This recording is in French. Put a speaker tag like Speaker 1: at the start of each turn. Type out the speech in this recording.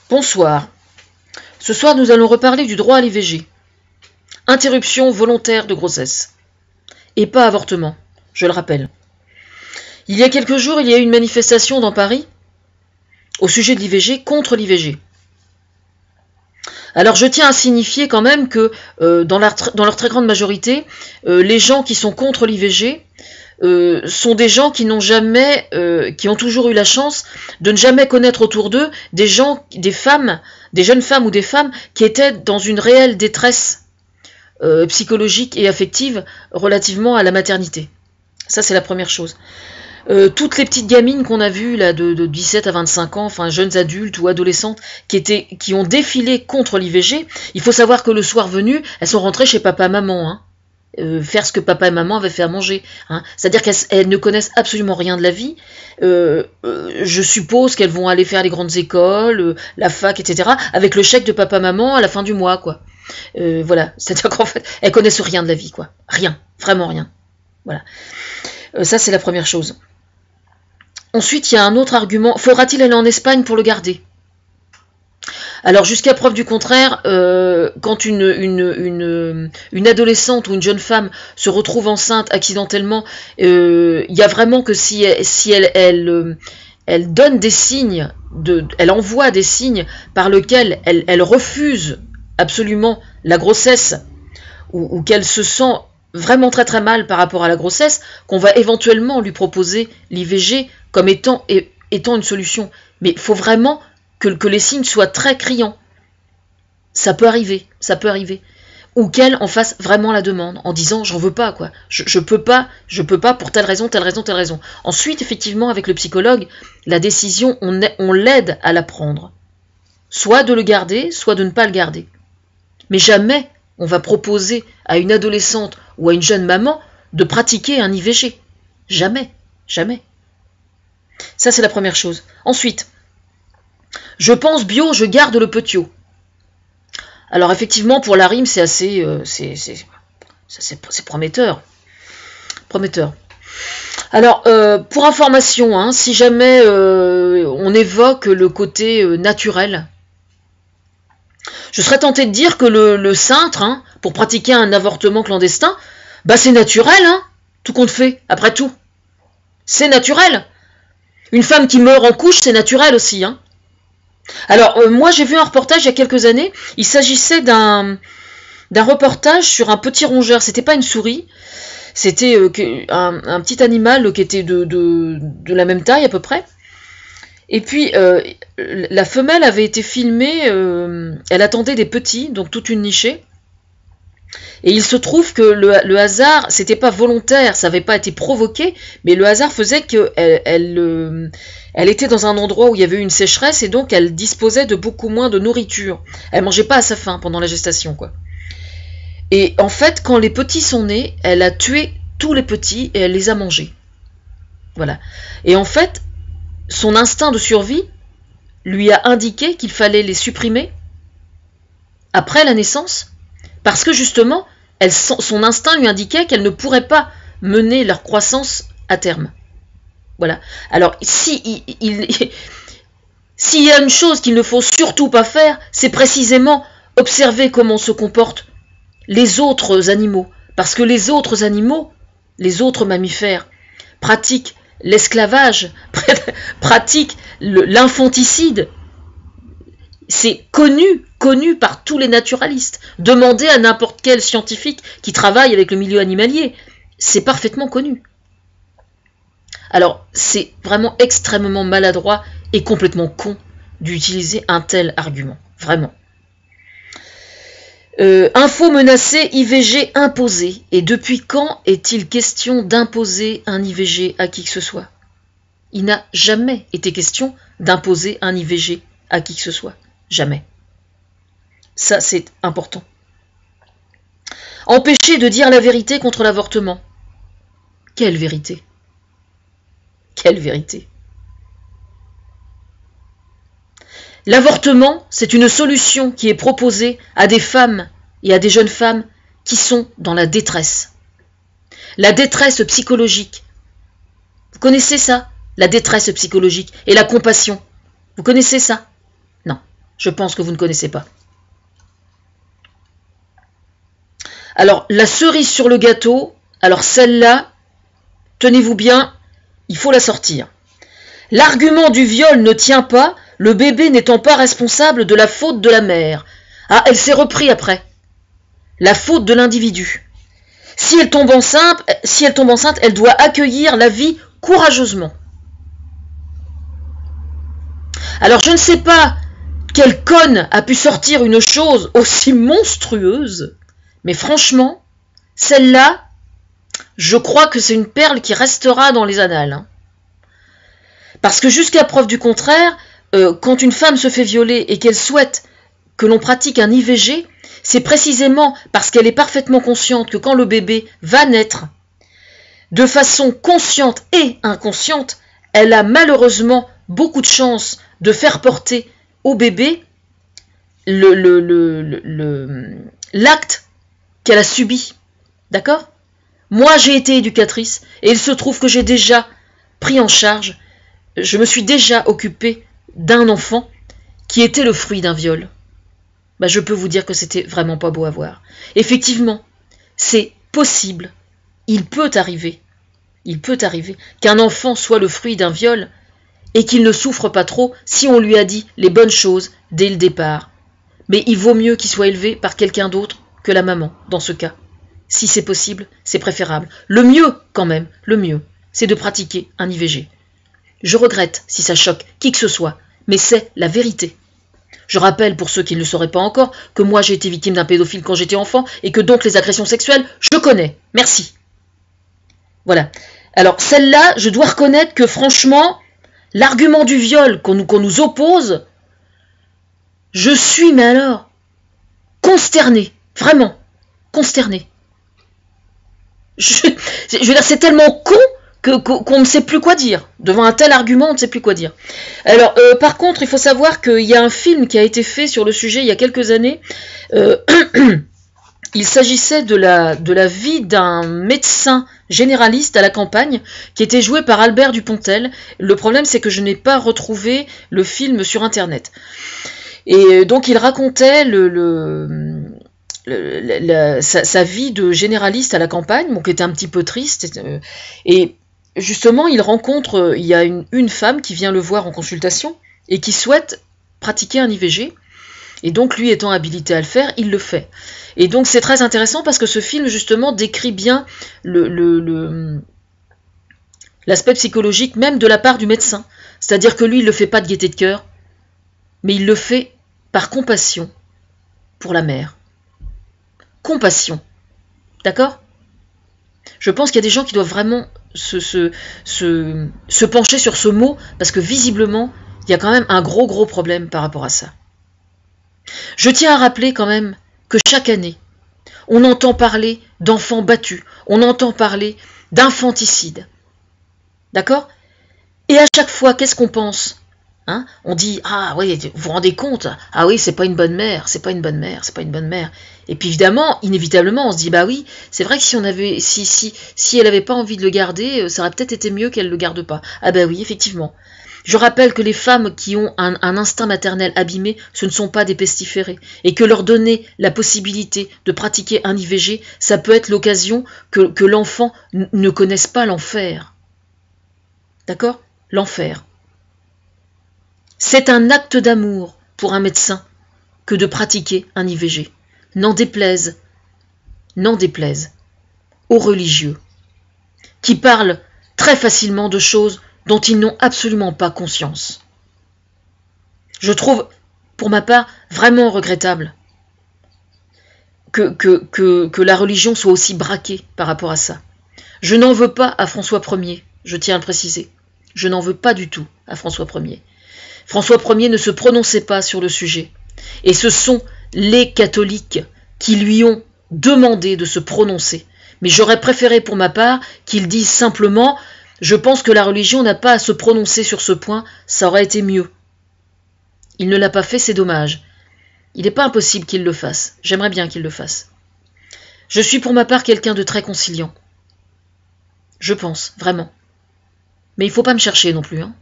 Speaker 1: Bonsoir. Ce soir, nous allons reparler du droit à l'IVG. Interruption volontaire de grossesse. Et pas avortement, je le rappelle. Il y a quelques jours, il y a eu une manifestation dans Paris au sujet de l'IVG, contre l'IVG. Alors je tiens à signifier quand même que dans leur très grande majorité, les gens qui sont contre l'IVG sont des gens qui n'ont jamais, qui ont toujours eu la chance de ne jamais connaître autour d'eux des gens, des femmes, des jeunes femmes ou des femmes qui étaient dans une réelle détresse psychologique et affective relativement à la maternité. Ça, c'est la première chose. Toutes les petites gamines qu'on a vues là, de 17 à 25 ans, enfin jeunes adultes ou adolescentes, qui ont défilé contre l'IVG, il faut savoir que le soir venu, elles sont rentrées chez papa et maman, hein, faire ce que papa et maman avaient fait à manger. Hein. C'est-à-dire qu'elles ne connaissent absolument rien de la vie. Je suppose qu'elles vont aller faire les grandes écoles, la fac, etc., avec le chèque de papa et maman à la fin du mois, quoi. Voilà, c'est-à-dire qu'en fait, elles connaissent rien de la vie, quoi. Rien, vraiment rien. Voilà. Ça, c'est la première chose. Ensuite, il y a un autre argument. Faudra-t-il aller en Espagne pour le garder? Alors, jusqu'à preuve du contraire, quand une adolescente ou une jeune femme se retrouve enceinte accidentellement, il y a vraiment que si elle donne des signes, elle envoie des signes par lesquels elle refuse absolument la grossesse, ou qu'elle se sent vraiment très très mal par rapport à la grossesse, qu'on va éventuellement lui proposer l'IVG comme étant une solution. Mais il faut vraiment que les signes soient très criants. Ça peut arriver. Ou qu'elle en fasse vraiment la demande, en disant j'en veux pas, quoi. Je peux pas pour telle raison. Ensuite, effectivement, avec le psychologue, la décision, on l'aide à la prendre. Soit de le garder, soit de ne pas le garder. Mais jamais on va proposer à une adolescente ou à une jeune maman de pratiquer un IVG. Jamais. Ça, c'est la première chose. Ensuite, je pense bio, je garde le petiot. Alors, effectivement, pour la rime, c'est assez... c'est prometteur. Alors, pour information, hein, si jamais on évoque le côté naturel, je serais tentée de dire que le cintre, hein, pour pratiquer un avortement clandestin, bah c'est naturel, hein, tout compte fait, après tout. C'est naturel. Une femme qui meurt en couche, c'est naturel aussi, hein. Alors, moi, j'ai vu un reportage il y a quelques années, il s'agissait d'un reportage sur un petit rongeur, c'était pas une souris, c'était un petit animal qui était de la même taille à peu près. Et puis, la femelle avait été filmée, elle attendait des petits, donc toute une nichée. Et il se trouve que le hasard, c'était pas volontaire, ça n'avait pas été provoqué, mais le hasard faisait qu'elle était dans un endroit où il y avait eu une sécheresse, et donc elle disposait de beaucoup moins de nourriture. Elle mangeait pas à sa faim pendant la gestation, quoi. Et en fait, quand les petits sont nés, elle a tué tous les petits et elle les a mangés. Voilà. Et en fait, son instinct de survie lui a indiqué qu'il fallait les supprimer après la naissance, parce que justement, son instinct lui indiquait qu'elle ne pourrait pas mener leur croissance à terme. Voilà. Alors, s'il y a une chose qu'il ne faut surtout pas faire, c'est précisément observer comment se comportent les autres animaux. Parce que les autres animaux, les autres mammifères, pratiquent l'esclavage, pratique l'infanticide. C'est connu par tous les naturalistes. Demandez à n'importe quel scientifique qui travaille avec le milieu animalier. C'est parfaitement connu. Alors, c'est vraiment extrêmement maladroit et complètement con d'utiliser un tel argument. Vraiment. Info menacée, IVG imposé. Et depuis quand est-il question d'imposer un IVG à qui que ce soit? Il n'a jamais été question d'imposer un IVG à qui que ce soit. Jamais. Ça, c'est important. Empêcher de dire la vérité contre l'avortement. Quelle vérité? Quelle vérité? L'avortement, c'est une solution qui est proposée à des femmes et à des jeunes femmes qui sont dans la détresse. La détresse psychologique. Vous connaissez ça? La détresse psychologique et la compassion. Vous connaissez ça? Non. Je pense que vous ne connaissez pas. Alors, la cerise sur le gâteau, alors celle-là, tenez-vous bien, il faut la sortir. L'argument du viol ne tient pas, le bébé n'étant pas responsable de la faute de la mère. Ah, elle s'est repris après. La faute de l'individu. Si elle tombe enceinte, elle doit accueillir la vie courageusement. Alors je ne sais pas quelle conne a pu sortir une chose aussi monstrueuse, mais franchement, celle-là, je crois que c'est une perle qui restera dans les annales. Hein. Parce que jusqu'à preuve du contraire, quand une femme se fait violer et qu'elle souhaite que l'on pratique un IVG, c'est précisément parce qu'elle est parfaitement consciente que quand le bébé va naître, de façon consciente et inconsciente, elle a malheureusement beaucoup de chances de faire porter au bébé l'acte qu'elle a subi. D'accord ? Moi, j'ai été éducatrice et il se trouve que j'ai déjà pris en charge, je me suis déjà occupée d'un enfant qui était le fruit d'un viol. Bah, je peux vous dire que c'était vraiment pas beau à voir. Effectivement, c'est possible, il peut arriver qu'un enfant soit le fruit d'un viol et qu'il ne souffre pas trop si on lui a dit les bonnes choses dès le départ. Mais il vaut mieux qu'il soit élevé par quelqu'un d'autre que la maman, dans ce cas. Si c'est possible, c'est préférable. Le mieux, quand même, le mieux, c'est de pratiquer un IVG. Je regrette si ça choque qui que ce soit, mais c'est la vérité. Je rappelle, pour ceux qui ne le sauraient pas encore, que moi j'ai été victime d'un pédophile quand j'étais enfant et que donc les agressions sexuelles, je connais. Merci. Voilà. Alors, celle-là, je dois reconnaître que franchement, l'argument du viol qu'on nous oppose, je suis, mais alors, consternée. Vraiment, consternée. Je veux dire, c'est tellement con qu'on ne sait plus quoi dire. Devant un tel argument, on ne sait plus quoi dire. Alors, par contre, il faut savoir qu'il y a un film qui a été fait sur le sujet il y a quelques années. Il s'agissait de la vie d'un médecin généraliste à la campagne qui était joué par Albert Dupontel. Le problème, c'est que je n'ai pas retrouvé le film sur Internet. Et donc, il racontait sa vie de généraliste à la campagne, bon, qui était un petit peu triste. Et justement, il y a une femme qui vient le voir en consultation et qui souhaite pratiquer un IVG. Et donc, lui étant habilité à le faire, il le fait. Et donc, c'est très intéressant parce que ce film, justement, décrit bien l'aspect psychologique même de la part du médecin. C'est-à-dire que lui, il ne le fait pas de gaieté de cœur, mais il le fait par compassion pour la mère. Compassion. D'accord ? Je pense qu'il y a des gens qui doivent vraiment se pencher sur ce mot, parce que visiblement, il y a quand même un gros problème par rapport à ça. Je tiens à rappeler quand même que chaque année, on entend parler d'enfants battus, on entend parler d'infanticide. D'accord ? Et à chaque fois, qu'est-ce qu'on pense ? Hein ? On dit, ah oui, vous vous rendez compte ? Ah oui, c'est pas une bonne mère, c'est pas une bonne mère, c'est pas une bonne mère. Et puis évidemment, inévitablement, on se dit, bah oui, c'est vrai que si elle avait pas envie de le garder, ça aurait peut-être été mieux qu'elle le garde pas. Ah bah oui, effectivement. Je rappelle que les femmes qui ont un instinct maternel abîmé, ce ne sont pas des pestiférés, et que leur donner la possibilité de pratiquer un IVG, ça peut être l'occasion que l'enfant ne connaisse pas l'enfer. D'accord ? L'enfer. C'est un acte d'amour pour un médecin que de pratiquer un IVG. N'en déplaise aux religieux, qui parlent très facilement de choses dont ils n'ont absolument pas conscience. Je trouve, pour ma part, vraiment regrettable que la religion soit aussi braquée par rapport à ça. Je n'en veux pas à François Ier, je tiens à le préciser. Je n'en veux pas du tout à François Ier. François Ier ne se prononçait pas sur le sujet. Et ce sont les catholiques qui lui ont demandé de se prononcer. Mais j'aurais préféré pour ma part qu'il dise simplement « Je pense que la religion n'a pas à se prononcer sur ce point, ça aurait été mieux ». Il ne l'a pas fait, c'est dommage. Il n'est pas impossible qu'il le fasse. J'aimerais bien qu'il le fasse. Je suis pour ma part quelqu'un de très conciliant. Je pense, vraiment. Mais il ne faut pas me chercher non plus, hein.